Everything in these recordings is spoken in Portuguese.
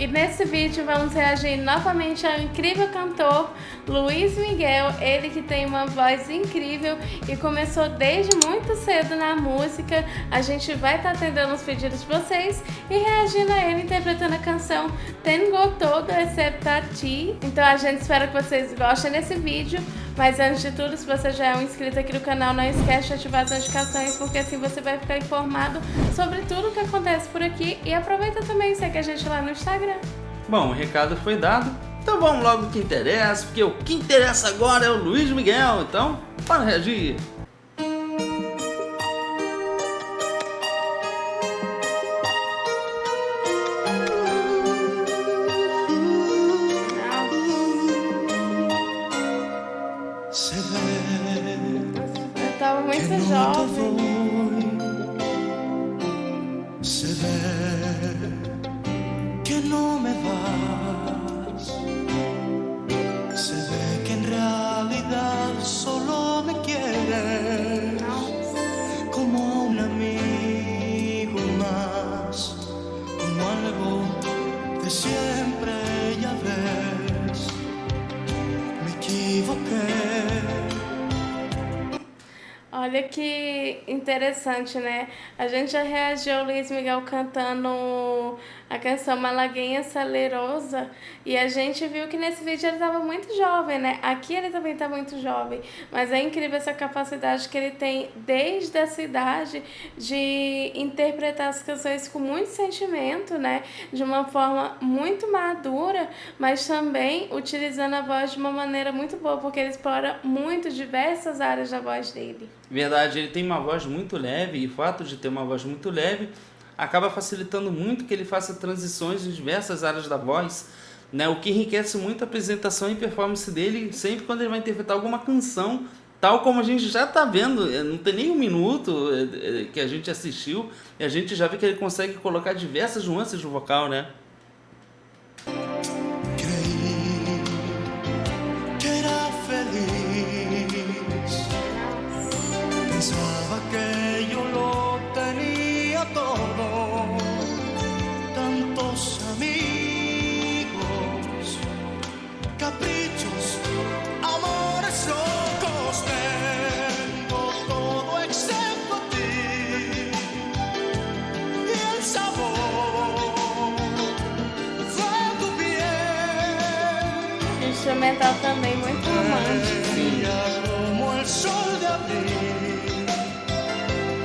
E nesse vídeo vamos reagir novamente ao incrível cantor Luiz Miguel, ele que tem uma voz incrível e começou desde muito cedo na música. A gente vai estar atendendo os pedidos de vocês e reagindo a ele interpretando a canção Tengo Todo Excepto a Ti. Então a gente espera que vocês gostem desse vídeo. Mas antes de tudo, se você já é um inscrito aqui no canal, não esquece de ativar as notificações, porque assim você vai ficar informado sobre tudo o que acontece por aqui. E aproveita também e segue a gente lá no Instagram. Bom, o recado foi dado, então vamos logo ao que interessa, porque o que interessa agora é o Luiz Miguel, então bora reagir! Eu tava muito jovem. Se ve que no me vas, se ve que en realidad solo me quieres como un amigo más, como algo que siempre ya ves. Me equivoqué. Olha que interessante, né? A gente já reagiu ao Luiz Miguel cantando a canção Malaguinha Salerosa e a gente viu que nesse vídeo ele estava muito jovem, né? Aqui ele também está muito jovem, mas é incrível essa capacidade que ele tem desde essa idade de interpretar as canções com muito sentimento, né? De uma forma muito madura, mas também utilizando a voz de uma maneira muito boa, porque ele explora muito diversas áreas da voz dele. Verdade, ele tem uma voz muito leve e o fato de ter uma voz muito leve acaba facilitando muito que ele faça transições em diversas áreas da voz, né? O que enriquece muito a apresentação e performance dele sempre quando ele vai interpretar alguma canção, tal como a gente já está vendo, não tem nem um minuto que a gente assistiu e a gente já vê que ele consegue colocar diversas nuances no vocal, né? Pensaba que yo lo tenía todo, tantos amigos, caprichos, amores locos, tengo todo excepto a ti y el sabor de tu piel. Instrumental também muito romântico. Como el sol de abril,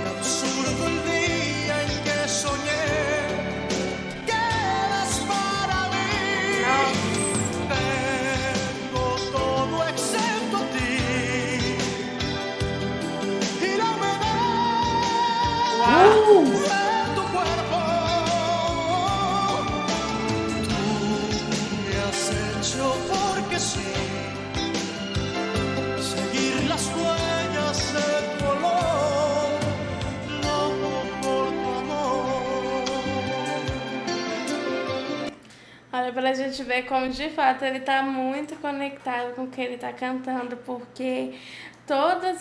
absurdo el día en que soñé que eras para mí. Tengo todo excepto a ti y la humedad de tu cuerpo. Tú me has hecho porque sí. Las huellas de tu olor, loco por tu amor. Olha, pra gente ver como de fato ele tá muito conectado com o que ele tá cantando, porque toda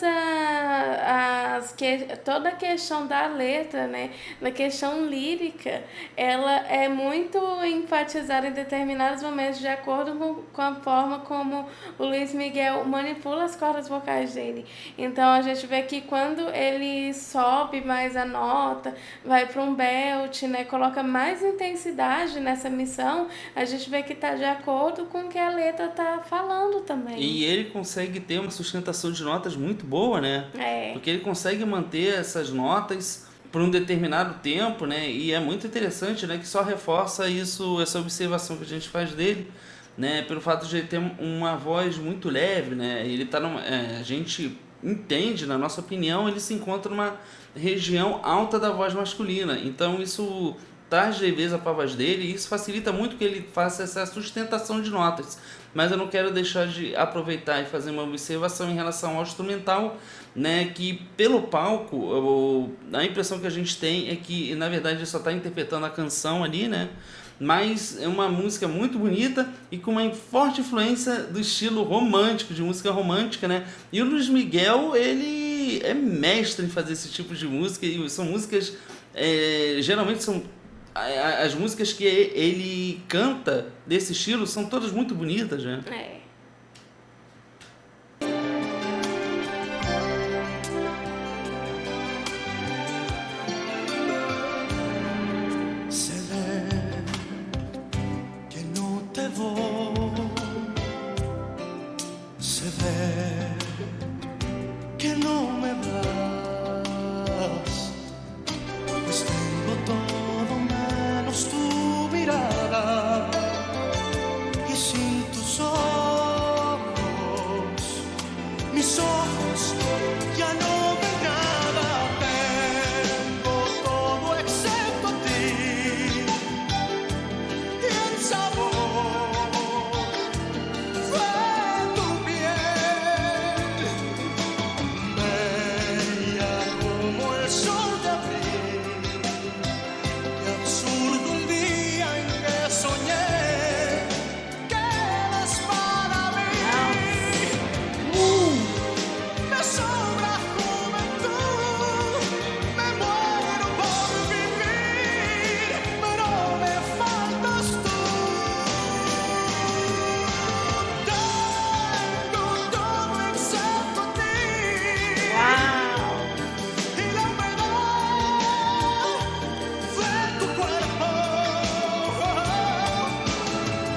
a questão da letra, né, da questão lírica, ela é muito enfatizada em determinados momentos de acordo com a forma como o Luiz Miguel manipula as cordas vocais dele. Então a gente vê que quando ele sobe mais a nota, vai para um belt, né, coloca mais intensidade nessa missão, a gente vê que tá de acordo com o que a letra tá falando também. E ele consegue ter uma sustentação de notas muito boa, né? Porque ele consegue manter essas notas por um determinado tempo, né? E é muito interessante, né? Que só reforça isso, essa observação que a gente faz dele, né? Pelo fato de ele ter uma voz muito leve, né? Ele tá a gente entende, na nossa opinião, ele se encontra numa região alta da voz masculina. Então isso traz leveza para a voz dele e isso facilita muito que ele faça essa sustentação de notas. Mas eu não quero deixar de aproveitar e fazer uma observação em relação ao instrumental, né, que pelo palco a impressão que a gente tem é que na verdade ele só está interpretando a canção ali, né, mas é uma música muito bonita e com uma forte influência do estilo romântico, de música romântica, né, e o Luiz Miguel, ele é mestre em fazer esse tipo de música e são músicas, geralmente são as músicas que ele canta desse estilo são todas muito bonitas, né? Se ve que no te voy, se ve que no me das, pues tengo todo menos tu mirada, y sin tus ojos, mis ojos ya no ven nada. Tengo todo excepto a ti y el sabor de tu piel, bella como el sol de abril, y absurdo el día en que soñé que eres para mí. Me sobra juventud, me muero por vivir, pero me faltas tú. Tengo todo excepto a ti y la humedad de tu cuerpo.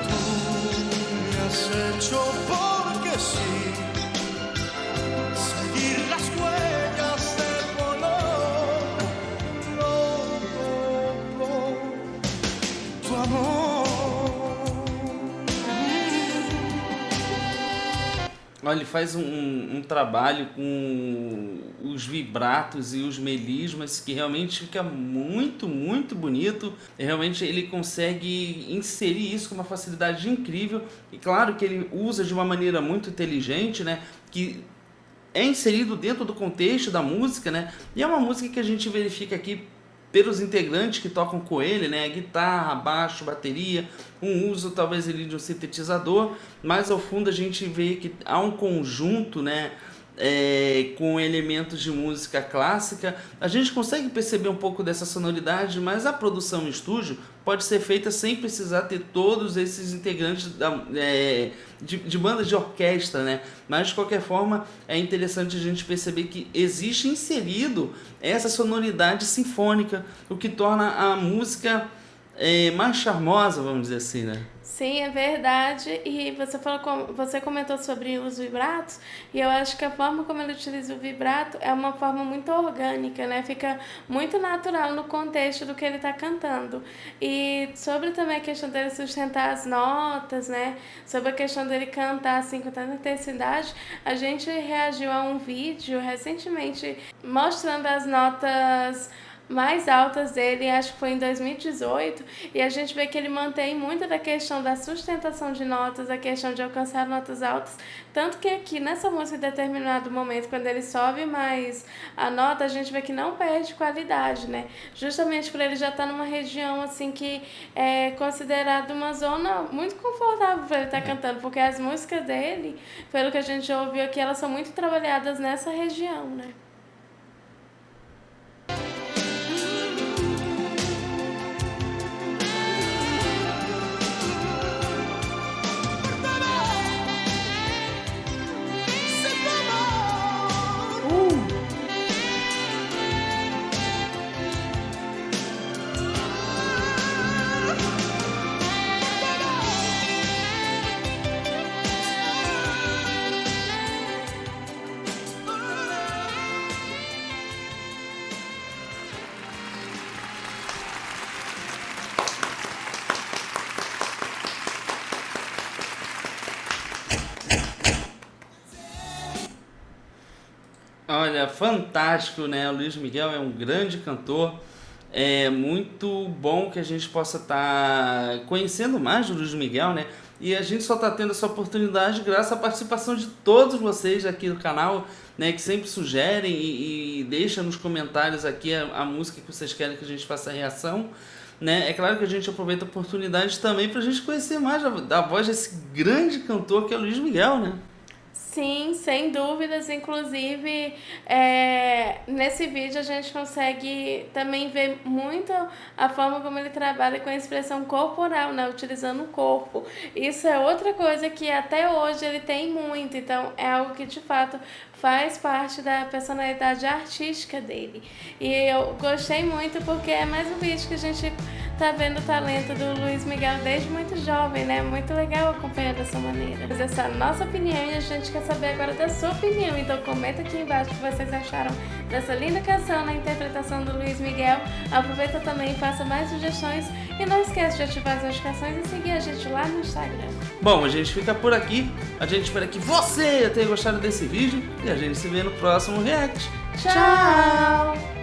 Tú me has hecho porque sí seguir las huellas del color loco, tu amor. Olha, ele faz um trabalho com os vibratos e os melismas que realmente fica muito, muito bonito. E realmente ele consegue inserir isso com uma facilidade incrível. E claro que ele usa de uma maneira muito inteligente, né? Que é inserido dentro do contexto da música, né? E é uma música que a gente verifica aqui pelos integrantes que tocam com ele, né? Guitarra, baixo, bateria, um uso talvez ali de um sintetizador, mas ao fundo a gente vê que há um conjunto, né? Com elementos de música clássica. A gente consegue perceber um pouco dessa sonoridade, mas a produção em estúdio pode ser feita sem precisar ter todos esses integrantes de bandas de orquestra, né? Mas de qualquer forma é interessante a gente perceber que existe inserido essa sonoridade sinfônica, o que torna a música mais charmosa, vamos dizer assim, né? Sim, é verdade. E você comentou sobre os vibratos, e eu acho que a forma como ele utiliza o vibrato é uma forma muito orgânica, né? Fica muito natural no contexto do que ele está cantando. E sobre também a questão dele sustentar as notas, né? Sobre a questão dele cantar assim com tanta intensidade, a gente reagiu a um vídeo recentemente mostrando as notas mais altas dele, acho que foi em 2018, e a gente vê que ele mantém muito da questão da sustentação de notas, a questão de alcançar notas altas, tanto que aqui nessa música, em determinado momento, quando ele sobe mais a nota, a gente vê que não perde qualidade, né? Justamente por ele já estar numa região assim que é considerada uma zona muito confortável para ele estar cantando, porque as músicas dele, pelo que a gente ouviu aqui, elas são muito trabalhadas nessa região, né? Olha, fantástico, né? O Luiz Miguel é um grande cantor. É muito bom que a gente possa estar conhecendo mais do Luiz Miguel, né? E a gente só está tendo essa oportunidade graças à participação de todos vocês aqui do canal, né? Que sempre sugerem e deixam nos comentários aqui a música que vocês querem que a gente faça a reação, né? É claro que a gente aproveita a oportunidade também para a gente conhecer mais da voz desse grande cantor que é o Luiz Miguel, né? Sim, sem dúvidas. Inclusive, nesse vídeo a gente consegue também ver muito a forma como ele trabalha com a expressão corporal, né? Utilizando o corpo. Isso é outra coisa que até hoje ele tem muito, então é algo que de fato faz parte da personalidade artística dele. E eu gostei muito porque é mais um vídeo que a gente tá vendo o talento do Luiz Miguel desde muito jovem, né? Muito legal acompanhar dessa maneira. Mas essa é a nossa opinião e a gente quer saber agora da sua opinião. Então comenta aqui embaixo o que vocês acharam dessa linda canção na interpretação do Luiz Miguel. Aproveita também e faça mais sugestões. E não esquece de ativar as notificações e seguir a gente lá no Instagram. Bom, a gente fica por aqui. A gente espera que você tenha gostado desse vídeo. E a gente se vê no próximo React. Tchau!